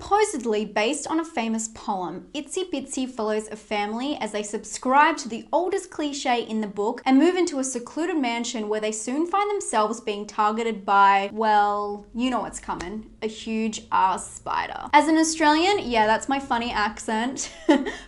Supposedly based on a famous poem, Itsy Bitsy follows a family as they subscribe to the oldest cliche in the book and move into a secluded mansion where they soon find themselves being targeted by, well, you know what's coming, a huge ass spider. As an Australian, yeah, that's my funny accent,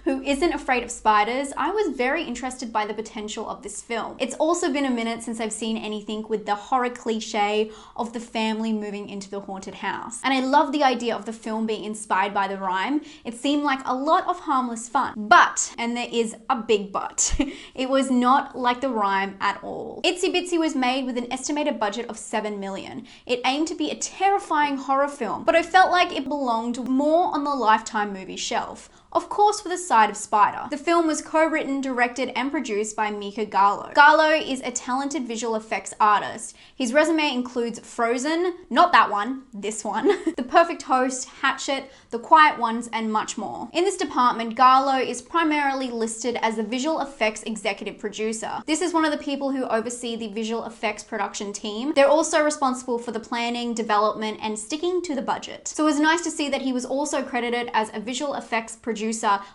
who isn't afraid of spiders, I was very interested by the potential of this film. It's also been a minute since I've seen anything with the horror cliche of the family moving into the haunted house. And I love the idea of the film being inspired by the rhyme. It seemed like a lot of harmless fun. But, and there is a big but, it was not like the rhyme at all. Itsy Bitsy was made with an estimated budget of $7 million. It aimed to be a terrifying horror film, but I felt like it belonged more on the Lifetime movie shelf. Of course, with a side of spider. The film was co-written, directed, and produced by Mika Garlow. Garlow is a talented visual effects artist. His resume includes Frozen, not that one, this one, The Perfect Host, Hatchet, The Quiet Ones, and much more. In this department, Garlow is primarily listed as the visual effects executive producer. This is one of the people who oversee the visual effects production team. They're also responsible for the planning, development, and sticking to the budget. So it was nice to see that he was also credited as a visual effects producer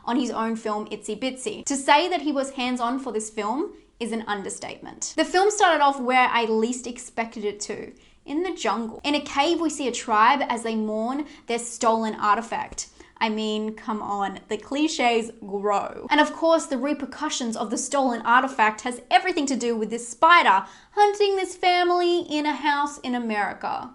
on his own film Itsy Bitsy. To say that he was hands-on for this film is an understatement. The film started off where I least expected it to, in the jungle. In a cave, we see a tribe as they mourn their stolen artifact. I mean, come on, the cliches grow. And of course, the repercussions of the stolen artifact has everything to do with this spider hunting this family in a house in America.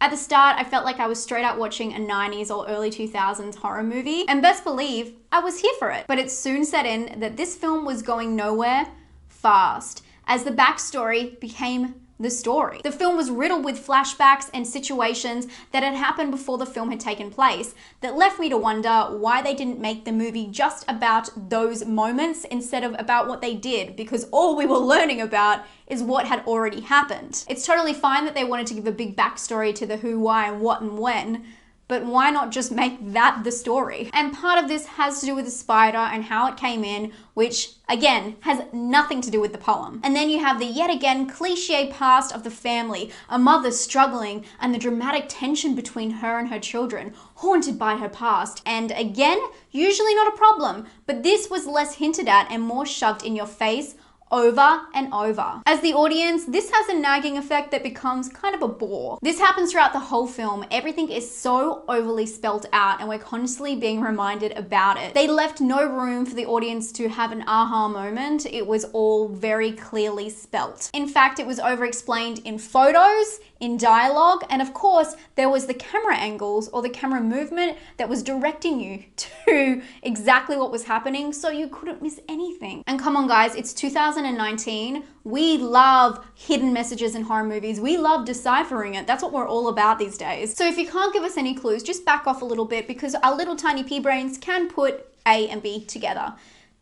At the start, I felt like I was straight out watching a 90s or early 2000s horror movie, and best believe, I was here for it. But it soon set in that this film was going nowhere fast, as the backstory became the story. The film was riddled with flashbacks and situations that had happened before the film had taken place that left me to wonder why they didn't make the movie just about those moments instead of about what they did, because all we were learning about is what had already happened. It's totally fine that they wanted to give a big backstory to the who, why, and what and when, but why not just make that the story? And part of this has to do with the spider and how it came in, which again has nothing to do with the poem. And then you have the yet again cliche past of the family, a mother struggling, and the dramatic tension between her and her children, haunted by her past. And again, usually not a problem, but this was less hinted at and more shoved in your face over and over. As the audience, this has a nagging effect that becomes kind of a bore. This happens throughout the whole film. Everything is so overly spelt out and we're constantly being reminded about it. They left no room for the audience to have an aha moment. It was all very clearly spelt. In fact, it was over-explained in photos, in dialogue, and of course, there was the camera angles or the camera movement that was directing you to exactly what was happening, so you couldn't miss anything. And come on guys, it's 2019. We love hidden messages in horror movies. We love deciphering it. That's what we're all about these days. So if you can't give us any clues, just back off a little bit, because our little tiny pea brains can put A and B together.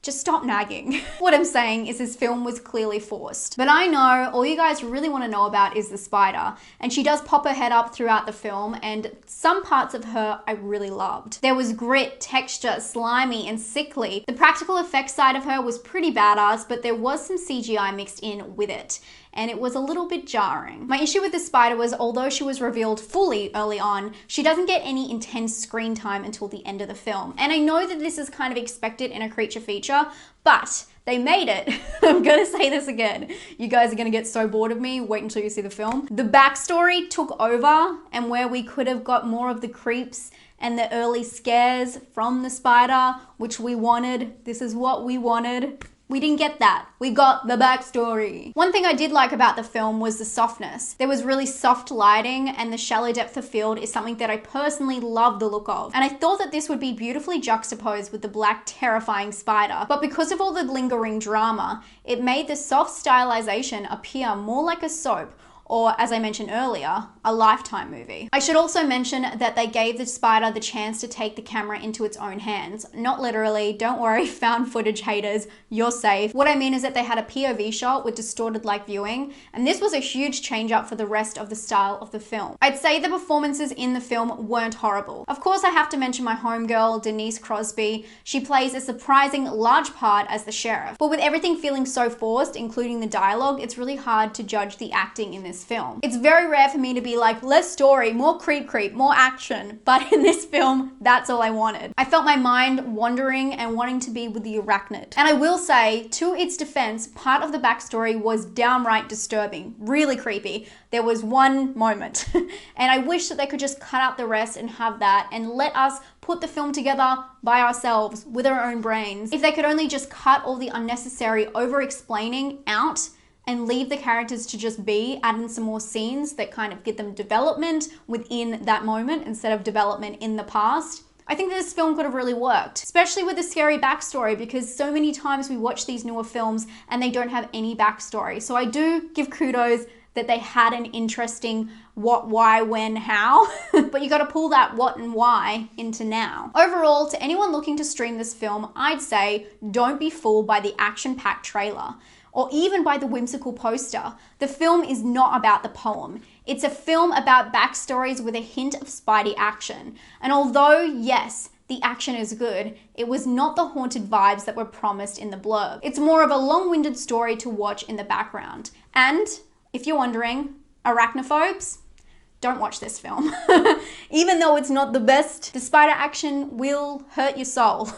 Just stop nagging. What I'm saying is this film was clearly forced. But I know all you guys really want to know about is the spider, and she does pop her head up throughout the film, and some parts of her I really loved. There was grit, texture, slimy, and sickly. The practical effects side of her was pretty badass, but there was some CGI mixed in with it, and it was a little bit jarring. My issue with the spider was, although she was revealed fully early on, she doesn't get any intense screen time until the end of the film. And I know that this is kind of expected in a creature feature, but they made it. I'm gonna say this again. You guys are gonna get so bored of me. Wait until you see the film. The backstory took over, and where we could have got more of the creeps and the early scares from the spider, which we wanted. This is what we wanted. We didn't get that. We got the backstory. One thing I did like about the film was the softness. There was really soft lighting, and the shallow depth of field is something that I personally love the look of. And I thought that this would be beautifully juxtaposed with the black, terrifying spider. But because of all the lingering drama, it made the soft stylization appear more like a soap, or as I mentioned earlier, a Lifetime movie. I should also mention that they gave the spider the chance to take the camera into its own hands. Not literally, don't worry, found footage haters, you're safe. What I mean is that they had a POV shot with distorted like viewing, and this was a huge change up for the rest of the style of the film. I'd say the performances in the film weren't horrible. Of course, I have to mention my homegirl, Denise Crosby. She plays a surprising large part as the sheriff. But with everything feeling so forced, including the dialogue, it's really hard to judge the acting in this this film. It's very rare for me to be like, less story, more creep, more action. But in this film, that's all I wanted. I felt my mind wandering and wanting to be with the arachnid. And I will say, to its defense, part of the backstory was downright disturbing, really creepy. There was one moment. And I wish that they could just cut out the rest and have that and let us put the film together by ourselves with our own brains. If they could only just cut all the unnecessary over-explaining out and leave the characters to just be, add in some more scenes that kind of give them development within that moment instead of development in the past, I think that this film could have really worked, especially with the scary backstory, because so many times we watch these newer films and they don't have any backstory. So I do give kudos that they had an interesting what, why, when, how, but you gotta pull that what and why into now. Overall, to anyone looking to stream this film, I'd say don't be fooled by the action-packed trailer or even by the whimsical poster. The film is not about the poem. It's a film about backstories with a hint of Spidey action. And although, yes, the action is good, it was not the haunted vibes that were promised in the blurb. It's more of a long-winded story to watch in the background. And if you're wondering, arachnophobes, don't watch this film. Even though it's not the best, the spider action will hurt your soul.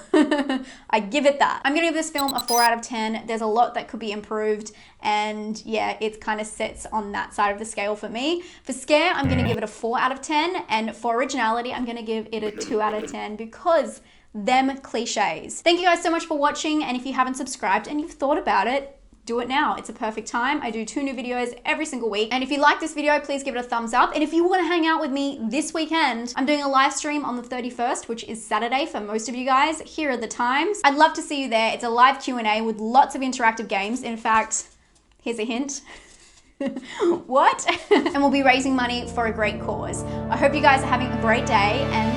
I give it that. I'm gonna give this film a 4 out of 10. There's a lot that could be improved, and yeah, it kind of sits on that side of the scale for me. For scare, I'm gonna give it a 4 out of 10, and for originality, I'm gonna give it a 2 out of 10 because them cliches. Thank you guys so much for watching, and if you haven't subscribed and you've thought about it, do it now. It's a perfect time. I do 2 new videos every single week. And if you like this video, please give it a thumbs up. And if you want to hang out with me this weekend, I'm doing a live stream on the 31st, which is Saturday for most of you guys. Here are the times. I'd love to see you there. It's a live Q&A with lots of interactive games. In fact, here's a hint. What? And we'll be raising money for a great cause. I hope you guys are having a great day, and